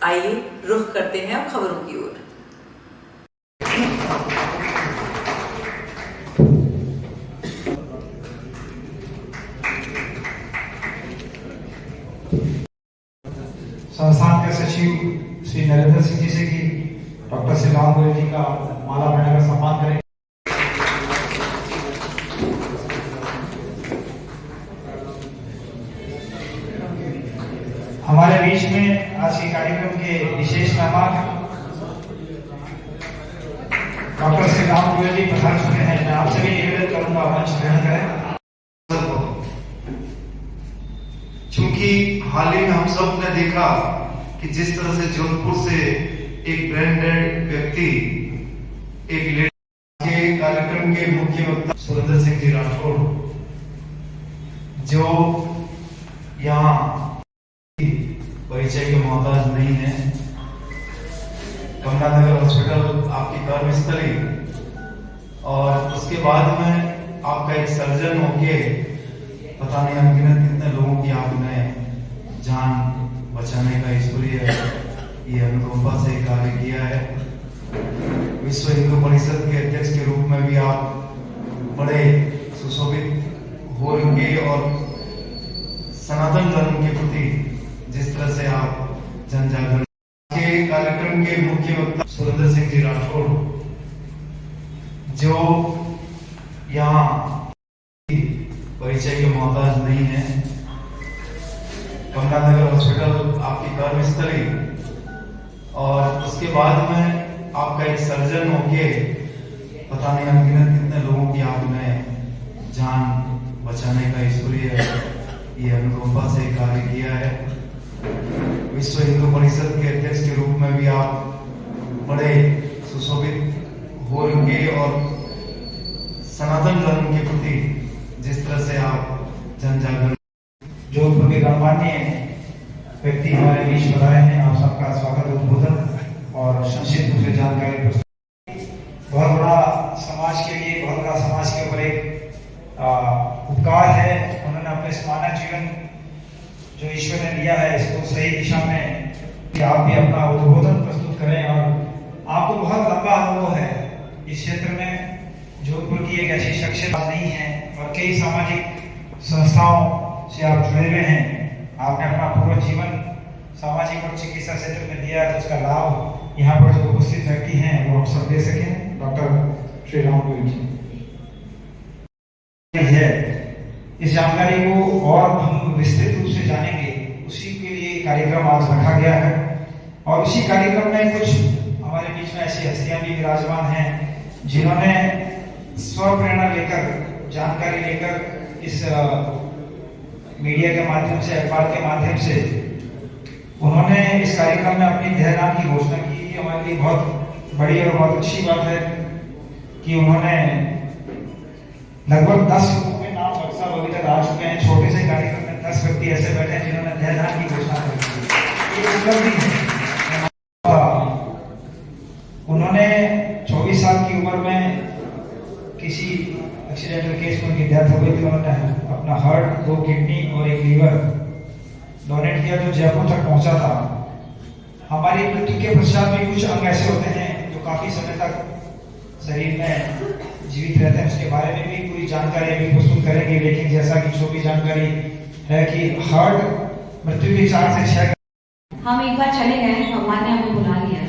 आइए रुख करते हैं अब खबरों की ओर। संस्थान के सचिव श्री नरेंद्र सिंह जी से कि डॉक्टर श्री राम गोयल जी का माला पहनाकर सम्मान करें। हमारे बीच में आज के कार्यक्रम के विशेष मेहमान डॉक्टर श्री राम गोयल जी पधार चुके हैं। मैं आपसे भी निवेदन करूंगा मंच ग्रहण करें। क्योंकि हाल ही में हम सब ने देखा कि जिस तरह से जोधपुर से एक ब्रांडेड व्यक्ति एक के कार्यक्रम के मुख्य वक्ता सुरेंद्र सिंह जी राठौड़ जो यहाँ परिचय के मोहताज नहीं है, कमलानगर हॉस्पिटल आपकी कर्मस्थली और उसके बाद में आपका एक सर्जन होके पता नहीं अनगिनत कितने लोगों की आपने जान बचाने का ईश्वरीय ये अनुकंपा से कार्य किया है। विश्व हिंदू परिषद के अध्यक्ष के रूप में भी आप बड़े सुशोभित होंगे और सनातन धर्म के प्रति जिस तरह से आप जन जागरण के कार्यक्रम के मुख्य वक्ता सुरेंद्र सिंह जी राठौड़ जो यहाँ परिचय के मोहताज नहीं है, कमलानगर हॉस्पिटल आपकी कर्मस्थली और उसके बाद में आपका एक सर्जन होके पता नहीं अनगिनत कितने लोगों की आपने जान बचाने का ईश्वरीय ये अनुकंपा से कार्य किया है। विश्व हिंदू परिषद के अध्यक्ष के रूप में भी आप बड़े सुशोभित होंगे और सनातन धर्म के प्रति जिस तरह से आप जन जागरण जोधपुर के गणमान्य व्यक्ति हमारे बीच पधारे हैं। आप सबका स्वागत उद्बोधन और संक्षिप्त रूप से जानकारी बहुत बड़ा समाज के लिए बहुत बड़ा समाज के ऊपर एक उपकार है। उन्होंने अपने मानव जीवन जो ईश्वर ने दिया है इसको सही दिशा में कि आप भी अपना उद्बोधन प्रस्तुत करें और आपको बहुत लंबा अनुभव है इस क्षेत्र में। जोधपुर की एक ऐसी शख्सियत नहीं है और कई सामाजिक संस्थाओं से आप जुड़े हुए हैं। आपने अपना पूरा जीवन सामाजिक और चिकित्सा क्षेत्र में दिया है, तो उसका लाभ यहाँ पर जो उपस्थित व्यक्ति हैं वो हम सब दे सकें। डॉक्टर श्री राम गोयल जी है, इस जानकारी को और हम विस्तृत रूप से जानेंगे, उसी के लिए कार्यक्रम आज रखा गया है। और उसी कार्यक्रम में कुछ हमारे बीच में ऐसी हस्तियां भी विराजमान हैं जिन्होंने स्वप्रेरणा लेकर जानकारी लेकर इस मीडिया के माध्यम से अखबार के माध्यम से उन्होंने इस कार्यक्रम में अपनी देहदान की घोषणा की। ये हमारे लिए बहुत बड़ी और बहुत अच्छी बात है कि उन्होंने लगभग 10 लोगों के नाम अक्सर अभी तक आ चुके हैं। छोटे से कार्यक्रम में 10 व्यक्ति ऐसे बैठे हैं जिन्होंने देहदान की घोषणा कर दी। उन्होंने 24 साल की उम्र में किसी एक्सीडेंटल केस में उनकी डेथ हो गई थी। उन्होंने अपना हार्ट, 2 किडनी और 1 लीवर डोनेट किया जो जयपुर तक पहुंचा था। हमारी मृत्यु के पश्चात भी कुछ अंग ऐसे होते हैं जो काफी समय तक शरीर में जीवित रहते हैं, उसके बारे में भी पूरी जानकारी अभी प्रस्तुत करेंगे। लेकिन जैसा कि छोटी जानकारी है कि हार्ट मृत्यु के 4 से 6 हम एक बार चले गए, भगवान ने हमें बुला लिया है,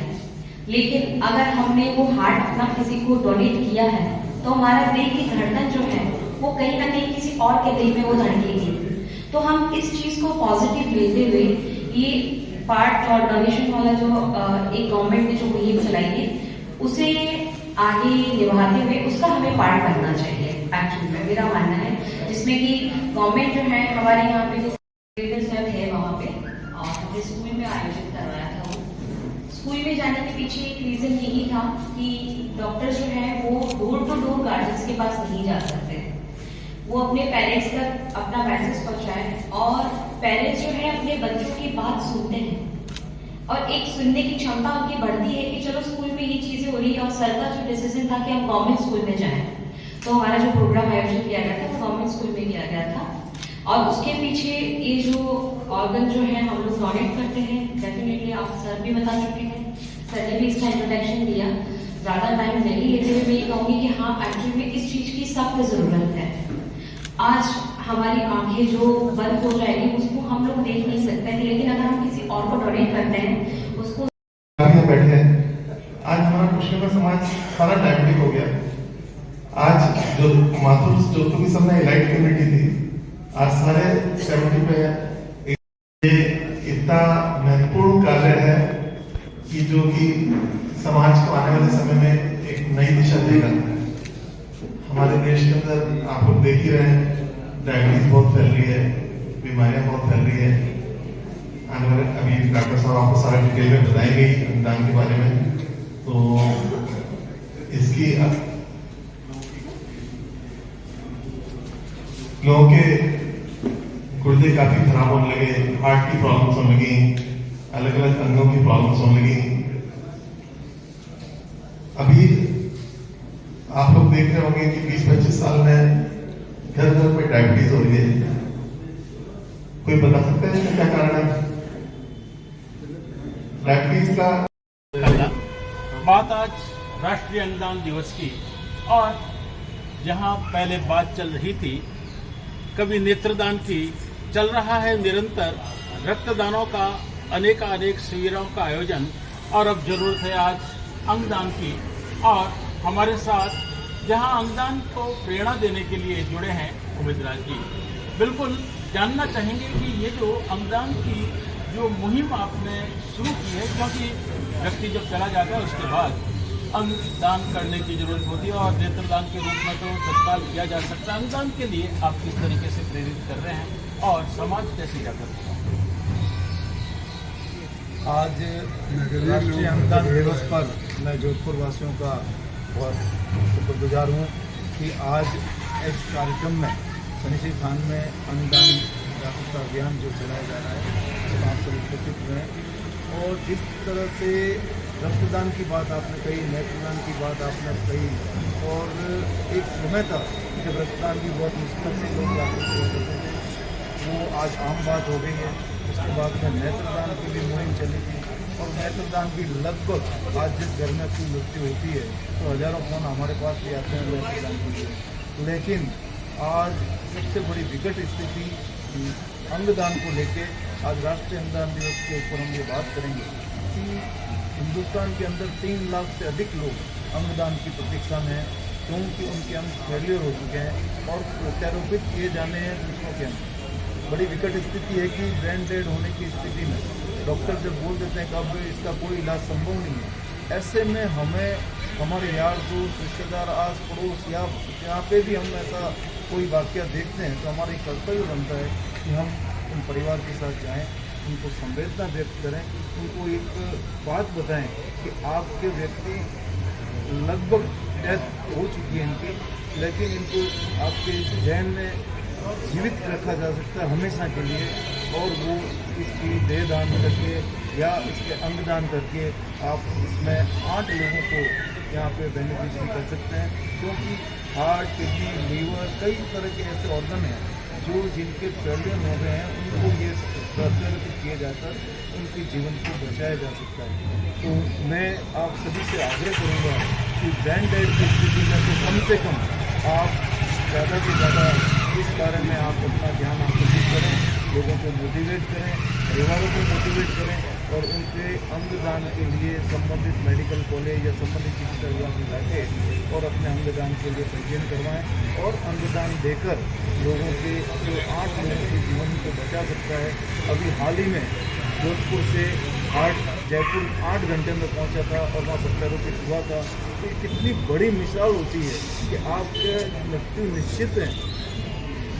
लेकिन अगर हमने वो हार्ट अपना किसी को डोनेट किया है तो हमारा दिल की धड़कन जो है वो कहीं ना कहीं किसी और के दिल में वो धड़केगी। तो हम इस चीज को पॉजिटिव लेते हुए ये पार्ट और डोनेशन वाला जो एक गवर्नमेंट ने जो मुहिम चलाई है उसे आगे निभाते हुए उसका हमें पार्ट बनना चाहिए। एक्चुअली में मेरा मानना है, जिसमें कि गवर्नमेंट जो है हमारे यहाँ पे है वहाँ पे और हमने स्कूल में आयोजित करवाया था। वो स्कूल में जाने के पीछे एक रीजन यही था कि डॉक्टर जो है वो डोर टू डोर गार्जियंस के पास नहीं जा सकते, वो अपने पेरेंट्स तक अपना मैसेज पहुंचाएं और पेरेंट्स जो है अपने बच्चों की बात सुनते हैं और एक सुनने की क्षमता उनकी बढ़ती है कि चलो स्कूल में ये चीजें हो रही है। और सर का जो डिसीजन था कि हम गवर्नमेंट स्कूल में जाएं, तो हमारा जो प्रोग्राम आयोजित किया गया था वो गवर्नमेंट स्कूल में किया गया था और उसके पीछे ये जो ऑर्गन जो है हम लोग डोनेट करते हैं। डेफिनेटली आप सर भी बता चुके हैं, सर ने भी इसका इंट्रोडक्शन दिया। ज़्यादा टाइम नहीं लेते हुए मैं ये कहूँगी कि हाँ, एक्चुअली में इस चीज़ की सख्त ज़रूरत है। आज हमारी आंखें जो बंद हो जाएगी उसको हम लोग देख नहीं सकते हैं, लेकिन अगर हम किसी और को डोनेट करते हैं उसको बैठे हैं। आज हमारा कृष्ण का समाज सारा डायबिटिक हो गया। आज जो माथुर जो की सबने एलाइट कम्युनिटी थी, आज सारे 70 पे है। ये इतना महत्वपूर्ण कार्य है कि जो कि समाज को आने वाले समय में एक नई दिशा देगा। हमारे देश के अंदर आप लोग देख ही रहे हैं, डायबिटीज बहुत फैल रही है, बीमारियां बहुत फैल रही है। आने वाले अभी डॉक्टर साहब आपको सारा डिटेल में बताएंगे अंगदान के बारे में। तो इसकी लोगों के गुर्दे काफी खराब होने लगे, हार्ट की प्रॉब्लम्स होने लगी, अलग अलग अंगों की प्रॉब्लम्स होने लगी। अभी आप लोग देख रहे होंगे कि 20-25 साल में घर घर पे डायबिटीज हो रही है। कोई बता सकता है इसका क्या कारण है? डायबिटीज का बात आज राष्ट्रीय अंगदान दिवस की, और जहां पहले बात चल रही थी कभी नेत्रदान की, चल रहा है निरंतर रक्तदानों का अनेक शिविरों का आयोजन, और अब जरूरत है आज अंगदान की। और हमारे साथ जहां अंगदान को प्रेरणा देने के लिए जुड़े हैं उमेद राज जी, बिल्कुल जानना चाहेंगे कि ये जो अंगदान की जो मुहिम आपने शुरू की है, क्योंकि व्यक्ति जब चला जाता है उसके बाद अंगदान करने की जरूरत होती है, और नेत्रदान के रूप में तो तत्काल किया जा सकता है। अंगदान के लिए आप किस तरीके से प्रेरित कर रहे हैं और समाज कैसे जागरूक है? आज राष्ट्रीय अंगदान दिवस पर मैं जोधपुर वासियों का बहुत शुक्रगुजार हूँ कि आज इस कार्यक्रम में शनिश्री थान में अंगदान जागरूकता अभियान जो चलाया जा रहा है उसमें आप सभी उपस्थित हुए हैं। और जिस तरह से रक्तदान की बात आपने कही, नेत्रदान की बात आपने कही, और एक समय था जब रक्तदान की बहुत मुश्किल से लोग जागरूक होते थे, वो आज आम बात हो गई है। उसके बाद में नेत्रदान की भी मुहिम चली थी, और नेत्रदान की लगभग आज जिस घर में कोई मृत्यु होती है तो हजारों फोन हमारे पास भी आते हैं नेत्रदान के लिए। लेकिन आज सबसे बड़ी विकट स्थिति अंगदान को लेके आज राष्ट्रीय अंगदान दिवस के ऊपर हम ये बात करेंगे कि हिंदुस्तान के अंदर 3 लाख से अधिक लोग अंगदान की प्रतीक्षा में हैं, क्योंकि उनके अंग फेलियर हो चुके हैं और प्रत्यारोपित किए जाने हैं दूसरों के अंग। बड़ी विकट स्थिति है कि ब्रेन डेड होने की स्थिति में डॉक्टर जब बोल देते हैं कि अब इसका कोई इलाज संभव नहीं है, ऐसे में हमें हमारे यार दोस्त रिश्तेदार आस पड़ोस या यहाँ पे भी हम ऐसा कोई वाक़या देखते हैं तो हमारा कर्तव्य बनता है कि हम उन परिवार के साथ जाएं, उनको संवेदना व्यक्त करें, उनको एक बात बताएं कि आपके व्यक्ति लगभग डेथ हो चुकी है इनकी, लेकिन इनको आपके जहन में जीवित रखा जा सकता है हमेशा के लिए, और वो इसकी देह दान करके या इसके अंगदान करके आप इसमें 8 लोगों को यहाँ पे बेनिफिशियरी कर सकते हैं। क्योंकि हार्ट, किडनी, लीवर, कई तरह के ऐसे ऑर्गन हैं जो जिनके फेलियर हो गए हैं, उनको ये प्रत्यारोपित किए जाकर उनके जीवन को बचाया जा सकता है। तो मैं आप सभी से आग्रह करूँगा कि ब्रेन डेड की स्थिति में तो कम से कम आप ज़्यादा से ज़्यादा इस बारे में आप अपना ध्यान आकर्षित करें, लोगों को मोटिवेट करें, परिवारों को मोटिवेट करें, और उनके अंगदान के लिए संबंधित मेडिकल कॉलेज या संबंधित चिकित्सा विभाग में जाके और अपने अंगदान के लिए पंजीयन करवाएं और अंगदान देकर लोगों के जो 8 लोगों के जीवन को बचा सकता है। अभी हाल ही में जोधपुर से जयपुर 8 घंटे में पहुंचा था और वहाँ प्रत्यारोपित हुआ था। तो कितनी बड़ी मिसाल होती है कि आपके मृत्यु निश्चित है,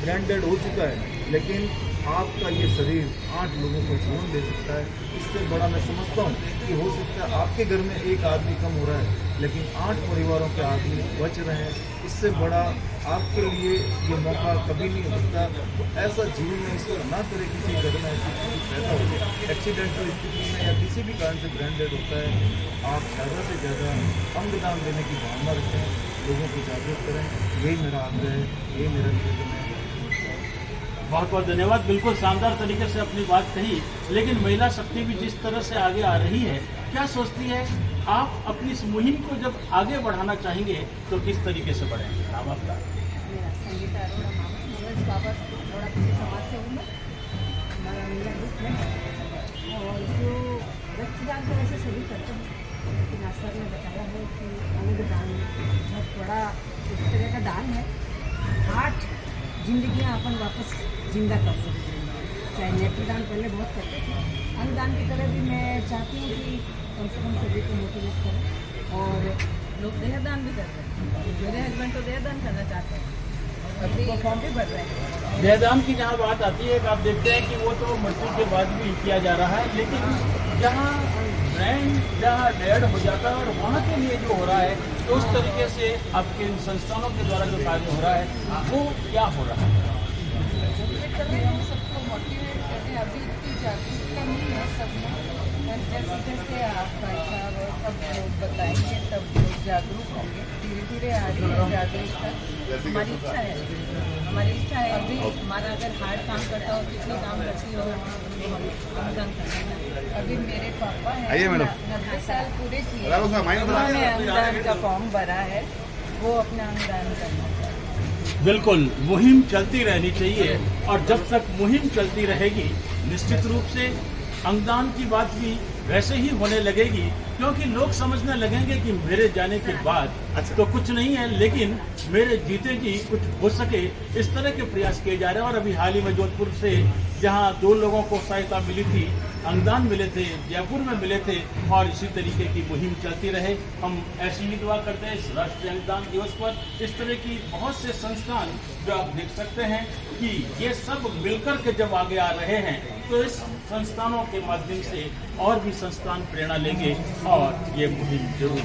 ब्रेन डेड हो चुका है, लेकिन आपका ये शरीर 8 लोगों को जीवन दे सकता है। इससे बड़ा मैं समझता हूँ कि हो सकता है आपके घर में एक आदमी कम हो रहा है, लेकिन 8 परिवारों के आदमी बच रहे हैं। इससे बड़ा आपके लिए ये मौका कभी नहीं हो सकता। तो ऐसा जीवन में ईश्वर ना करे किसी घर में ऐसी स्थिति पैदा हो जाए, एक्सीडेंटल स्थिति में या किसी भी कारण से ब्रेन डेड होता है, आप ज़्यादा से ज़्यादा अंगदान देने की भावना रखें, लोगों को जागरूक करें। यही मेरा आग्रह है, यही मेरा निवेदन है। बहुत बहुत धन्यवाद। बिल्कुल शानदार तरीके से अपनी बात कही। लेकिन महिला शक्ति भी जिस तरह से आगे आ रही है, क्या सोचती है आप अपनी इस मुहिम को जब आगे बढ़ाना चाहेंगे तो किस तरीके से बढ़ेंगे? नाम आपका? मेरा संगीता अरोड़ा मामा, मनोज बाबा अरोड़ा पीछे समाज से हूँ मैं, हमारा महिला ग्रुप में। और जो रक्तदान तो वैसे सभी करते हैं, लेकिन आज सर ने बताया है कि अंगदान बहुत बड़ा एक तरह का दान है। 8 जिंदगियाँ अपन वापस जिंदा कर सकते हैं। चाहे नेत्रदान पहले बहुत करते थे, अंगदान की तरह भी मैं चाहती हूँ कि कम से कम सभी को मोटिवेट करें। और लोग देहदान भी कर रहे हैं, मेरे हस्बैंड तो देहदान करना चाहते हैं और अभी फॉर्म भी भर रहे हैं। देहदान की जहाँ बात आती है, आप देखते हैं कि वो तो मृत्यु के बाद भी किया जा रहा है, लेकिन जहाँ ब्रेन जहाँ डेड हो जाता है और वहाँ के लिए जो हो रहा है, तो उस तरीके से आपके इन संस्थानों के द्वारा जो कार्य हो रहा है वो क्या हो रहा है? हम सबको मोटिवेट करते हैं। अभी इतनी जागरूकता नहीं है सब में, जैसे जैसे आपका हिसाब और सब लोग बताएंगे तब लोग जागरूक होंगे। धीरे धीरे आ रही है जागरूकता। हमारी इच्छा है अभी हमारा अगर हार्ड काम करता हो, कितनी काम करती हो, तो हम अनुदान करना। अभी मेरे पापा हैं, 90 साल पूरे किए, उन्होंने अनुदान का फॉर्म भरा है, वो अपना अनुदान करना चाहते हैं। बिल्कुल, मुहिम चलती रहनी चाहिए और जब तक मुहिम चलती रहेगी निश्चित रूप से अंगदान की बात भी वैसे ही होने लगेगी, क्योंकि लोग समझने लगेंगे कि मेरे जाने के बाद तो कुछ नहीं है, लेकिन मेरे जीते जी कुछ हो सके, इस तरह के प्रयास किए जा रहे हैं। और अभी हाल ही में जोधपुर से जहां 2 लोगों को सहायता मिली थी, अंगदान मिले थे, जयपुर में मिले थे, और इसी तरीके की मुहिम चलती रहे। हम ऐसी ही दुआ करते हैं इस राष्ट्रीय अंगदान दिवस पर। इस तरह की बहुत से संस्थान जो आप देख सकते हैं कि ये सब मिलकर के जब आगे आ रहे हैं, तो इस संस्थानों के माध्यम से और भी संस्थान प्रेरणा लेंगे और ये मुहिम जरूर